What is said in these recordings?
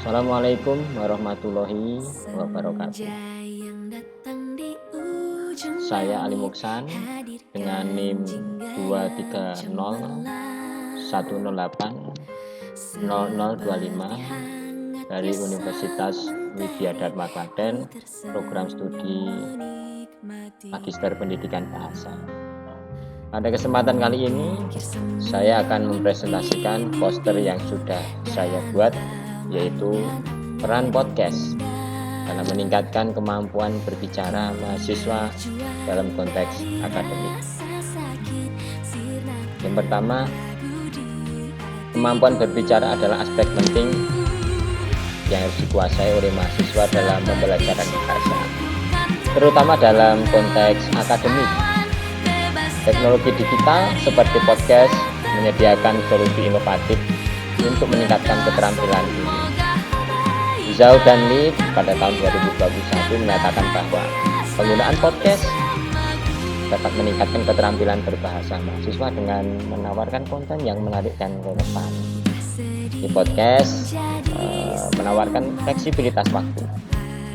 Assalamualaikum warahmatullahi wabarakatuh. Saya Ali Muksan dengan NIM 23081080025 dari Universitas Widya Dharma Klaten, program studi Magister Pendidikan Bahasa. Pada kesempatan kali ini, saya akan mempresentasikan poster yang sudah saya buat, yaitu peran podcast dalam meningkatkan kemampuan berbicara mahasiswa dalam konteks akademik. Yang pertama, kemampuan berbicara adalah aspek penting yang harus dikuasai oleh mahasiswa dalam pembelajaran bahasa, terutama dalam konteks akademik. Teknologi digital seperti podcast menyediakan solusi inovatif untuk meningkatkan keterampilan ini. Zhao dan Li pada tahun 2021 menyatakan bahwa penggunaan podcast dapat meningkatkan keterampilan berbahasa mahasiswa dengan menawarkan konten yang menarik dan relevan. Di podcast menawarkan fleksibilitas waktu,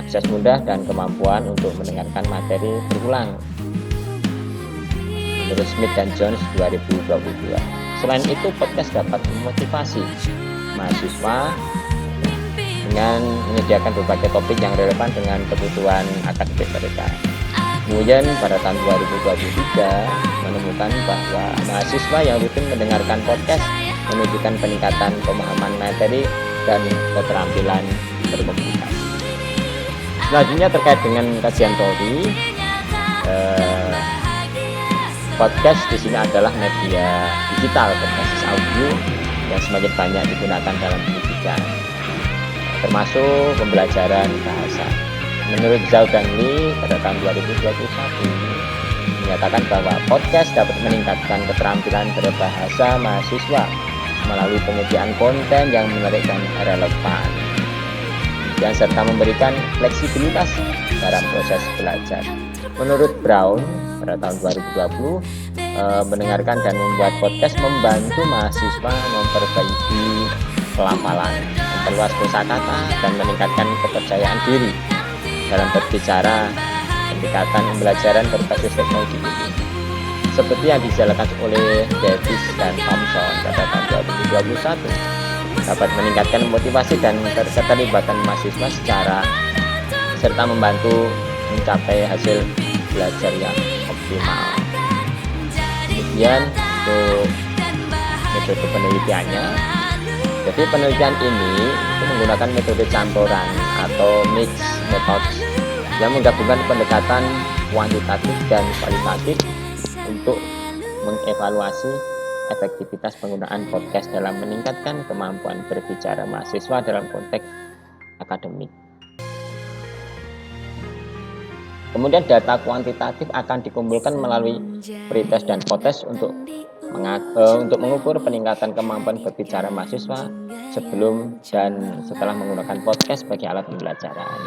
akses mudah, dan kemampuan untuk mendengarkan materi berulang. Menurut Smith dan Jones 2022. Selain itu, podcast dapat memotivasi mahasiswa dengan menyediakan berbagai topik yang relevan dengan kebutuhan akademik mereka. Kemudian pada tahun 2023 menemukan bahwa mahasiswa yang rutin mendengarkan podcast menunjukkan peningkatan pemahaman materi dan keterampilan berkomunikasi. Selanjutnya terkait dengan kajian Polri, podcast di sini adalah media digital berbasis audio yang semakin banyak digunakan dalam pendidikan, termasuk pembelajaran bahasa. Menurut Zhao dan Li pada tahun 2021 menyatakan bahwa podcast dapat meningkatkan keterampilan berbahasa mahasiswa melalui penyediaan konten yang menarik dan relevan, dan serta memberikan fleksibilitas dalam proses belajar. Menurut Brown pada tahun 2020, mendengarkan dan membuat podcast membantu mahasiswa memperbaiki pelafalan, memperluas kosakata, dan meningkatkan kepercayaan diri dalam berbicara. Pendekatan pembelajaran berbasis teknologi ini, seperti yang dijalankan oleh Davis dan Thompson pada tahun 2021, dapat meningkatkan motivasi dan keterlibatan mahasiswa serta membantu mencapai hasil belajar yang optimal. Kemudian untuk metode penelitiannya, jadi penelitian ini itu menggunakan metode campuran atau mix methods yang menggabungkan pendekatan kuantitatif dan kualitatif untuk mengevaluasi efektivitas penggunaan podcast dalam meningkatkan kemampuan berbicara mahasiswa dalam konteks akademik. Kemudian data kuantitatif akan dikumpulkan melalui pretest dan potes untuk mengukur peningkatan kemampuan berbicara mahasiswa sebelum dan setelah menggunakan podcast sebagai alat pembelajaran.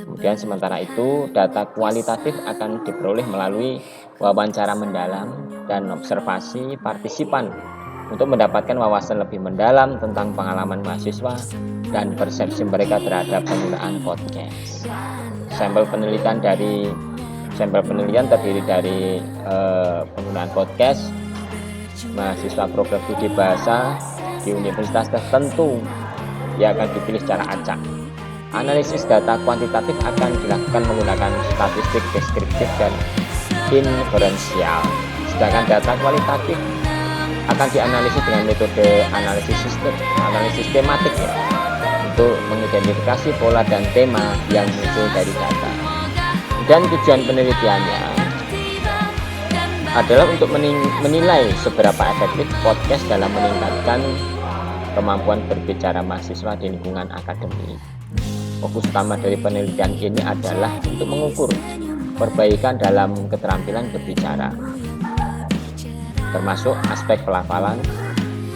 Kemudian sementara itu, data kualitatif akan diperoleh melalui wawancara mendalam dan observasi partisipan untuk mendapatkan wawasan lebih mendalam tentang pengalaman mahasiswa dan persepsi mereka terhadap penggunaan podcast. Sampel penelitian terdiri dari penggunaan podcast mahasiswa program studi bahasa di universitas tertentu yang akan dipilih secara acak. Analisis data kuantitatif akan dilakukan menggunakan statistik deskriptif dan inferensial, sedangkan data kualitatif akan dianalisis dengan metode analisis sistematik untuk mengidentifikasi pola dan tema yang muncul dari data. Dan tujuan penelitiannya adalah untuk menilai seberapa efektif podcast dalam meningkatkan kemampuan berbicara mahasiswa di lingkungan akademik. Fokus utama dari penelitian ini adalah untuk mengukur perbaikan dalam keterampilan berbicara, termasuk aspek pelafalan,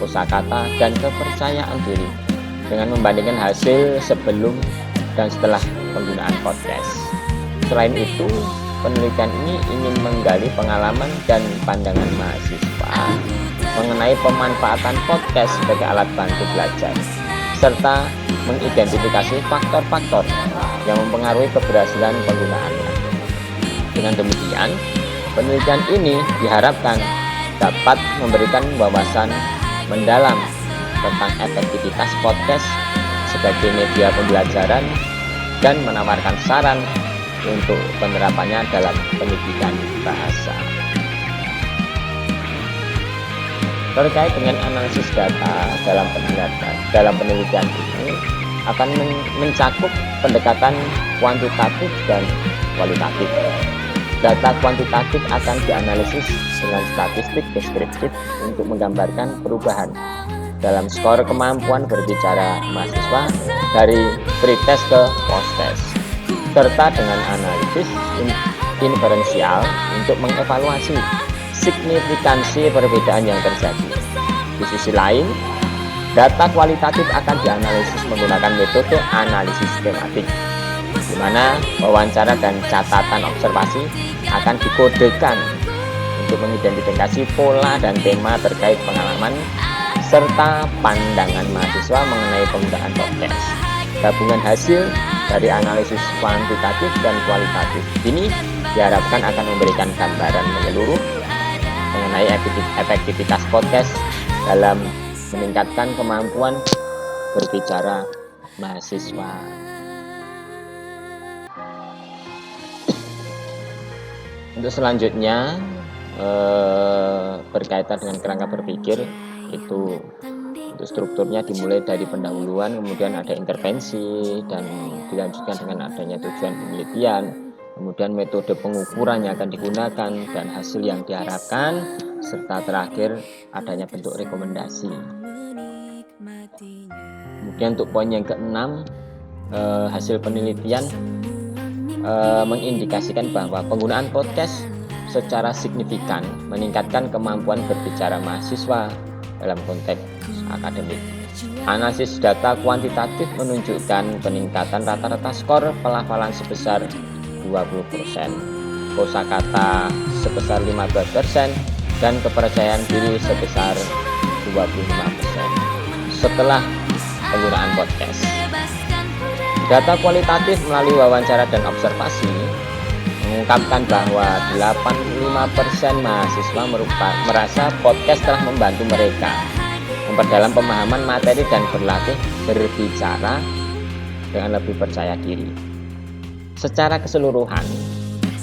kosakata, dan kepercayaan diri, dengan membandingkan hasil sebelum dan setelah penggunaan podcast. Selain itu, penelitian ini ingin menggali pengalaman dan pandangan mahasiswa mengenai pemanfaatan podcast sebagai alat bantu belajar, serta mengidentifikasi faktor-faktor yang mempengaruhi keberhasilan penggunaannya. Dengan demikian, penelitian ini diharapkan dapat memberikan wawasan mendalam tentang efektivitas podcast sebagai media pembelajaran dan menawarkan saran untuk penerapannya dalam pendidikan bahasa. Terkait dengan analisis data dalam penelitian ini akan mencakup pendekatan kuantitatif dan kualitatif. Data kuantitatif akan dianalisis dengan statistik deskriptif untuk menggambarkan perubahan dalam skor kemampuan berbicara mahasiswa dari pretest ke posttest, serta dengan analisis inferensial untuk mengevaluasi signifikansi perbedaan yang terjadi. Di sisi lain, data kualitatif akan dianalisis menggunakan metode analisis tematik, di mana wawancara dan catatan observasi akan dikodekan untuk mengidentifikasi pola dan tema terkait pengalaman serta pandangan mahasiswa mengenai penggunaan podcast. Gabungan hasil dari analisis kuantitatif dan kualitatif ini diharapkan akan memberikan gambaran menyeluruh mengenai efektivitas podcast dalam meningkatkan kemampuan berbicara mahasiswa. Untuk selanjutnya berkaitan dengan kerangka berpikir, itu untuk strukturnya dimulai dari pendahuluan, kemudian ada intervensi, dan dilanjutkan dengan adanya tujuan penelitian, kemudian metode pengukuran yang akan digunakan dan hasil yang diharapkan, serta terakhir adanya bentuk rekomendasi. Kemudian untuk poin yang keenam, hasil penelitian mengindikasikan bahwa penggunaan podcast secara signifikan meningkatkan kemampuan berbicara mahasiswa dalam konteks akademik. Analisis data kuantitatif menunjukkan peningkatan rata-rata skor pelafalan sebesar 20%, kosakata sebesar 15%, dan kepercayaan diri sebesar 25% setelah penggunaan podcast. Data kualitatif melalui wawancara dan observasi mengungkapkan bahwa 85% mahasiswa merasa podcast telah membantu mereka memperdalam pemahaman materi dan berlatih berbicara dengan lebih percaya diri. Secara keseluruhan,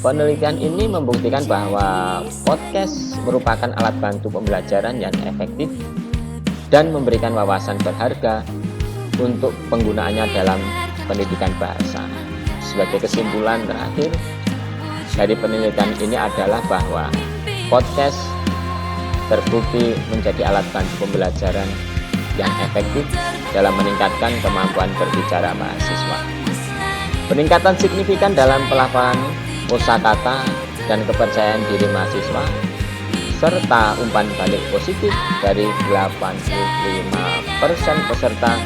penelitian ini membuktikan bahwa podcast merupakan alat bantu pembelajaran yang efektif dan memberikan wawasan berharga untuk penggunaannya dalam pendidikan bahasa. Sebagai kesimpulan terakhir dari penelitian ini adalah bahwa podcast terbukti menjadi alat bantu pembelajaran yang efektif dalam meningkatkan kemampuan berbicara mahasiswa. Peningkatan signifikan dalam pelafalan kosakata dan kepercayaan diri mahasiswa, serta umpan balik positif dari 85% peserta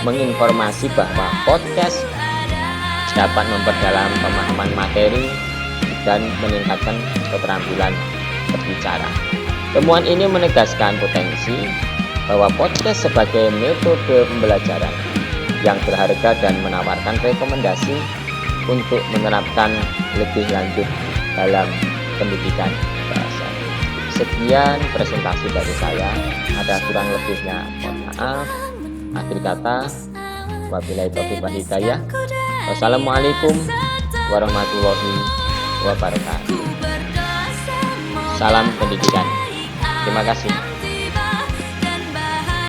menginformasi bahwa podcast dapat memperdalam pemahaman materi dan meningkatkan keterampilan berbicara. Temuan ini menegaskan potensi bahwa podcast sebagai metode pembelajaran yang berharga dan menawarkan rekomendasi untuk menerapkan lebih lanjut dalam pendidikan bahasa. Sekian presentasi dari saya, ada kurang lebihnya mohon maaf. Akhir kata, wabillahi taufiq wal hidayah. Wassalamualaikum warahmatullahi wabarakatuh. Salam pendidikan. Terima kasih.